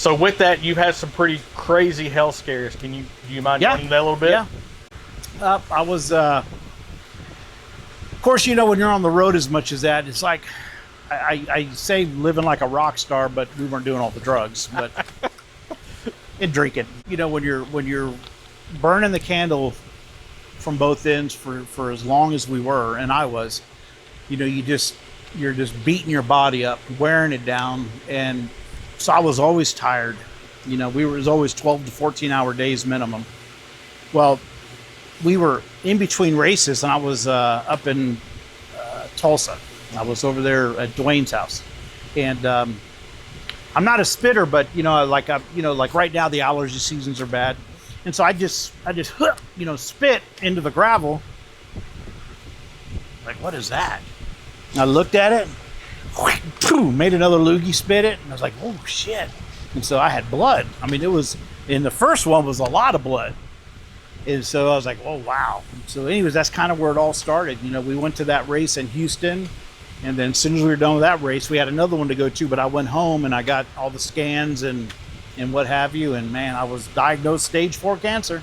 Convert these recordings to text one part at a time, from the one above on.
So with that, you've had some pretty crazy health scares. Do you mind telling that a little bit? Yeah. I was, of course, you know, when you're on the road as much as that, it's like, I say living like a rock star, but we weren't doing all the drugs, but and drinking. You know, when you're burning the candle from both ends for as long as we were, and I was, you know, you're just beating your body up, wearing it down, and so I was always tired. You know, it was always 12 to 14 hour days minimum. Well, we were in between races, and I was up in Tulsa. I was over there at Dwayne's house, and I'm not a spitter, but you know, like right now the allergy seasons are bad, and so I just you know, spit into the gravel. Like, what is that? And I looked at it, made another loogie, spit it, and I was like, oh shit! And so I had blood. I mean, it was in the first one was a lot of blood. And so I was like, oh, wow. So anyways, that's kind of where it all started. You know, we went to that race in Houston, and then as soon as we were done with that race, we had another one to go to, but I went home and I got all the scans and what have you. And man, I was diagnosed stage 4 cancer.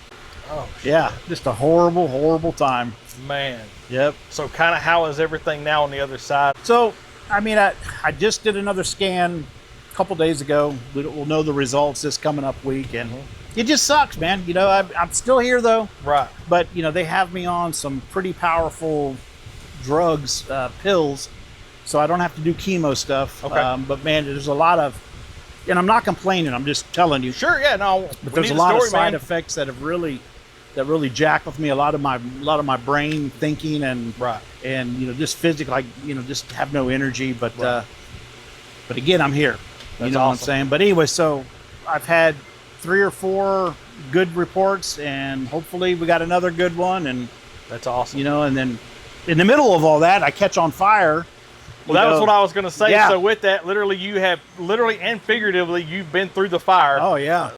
Oh, shit. Yeah, just a horrible, horrible time. Man. Yep. So kind of how is everything now on the other side? So, I mean, I just did another scan a couple days ago. We'll know the results this coming up week, and it just sucks, man. You know, I'm still here though. Right. But you know, they have me on some pretty powerful drugs, pills, so I don't have to do chemo stuff. Okay. But man, there's a lot of, and I'm not complaining. I'm just telling you. Sure. Yeah. No. But there's a lot of side effects that have really jack with me. A lot of my brain thinking and right. And you know, just physically, like, you know, just have no energy. But right. But again, I'm here. That's you know awesome. what I'm saying? But anyway, so I've had 3 or 4 good reports, and hopefully we got another good one. And that's awesome. You know, and then in the middle of all that, I catch on fire. Well, that was what I was going to say. Yeah. So with that, literally and figuratively, you've been through the fire. Oh yeah.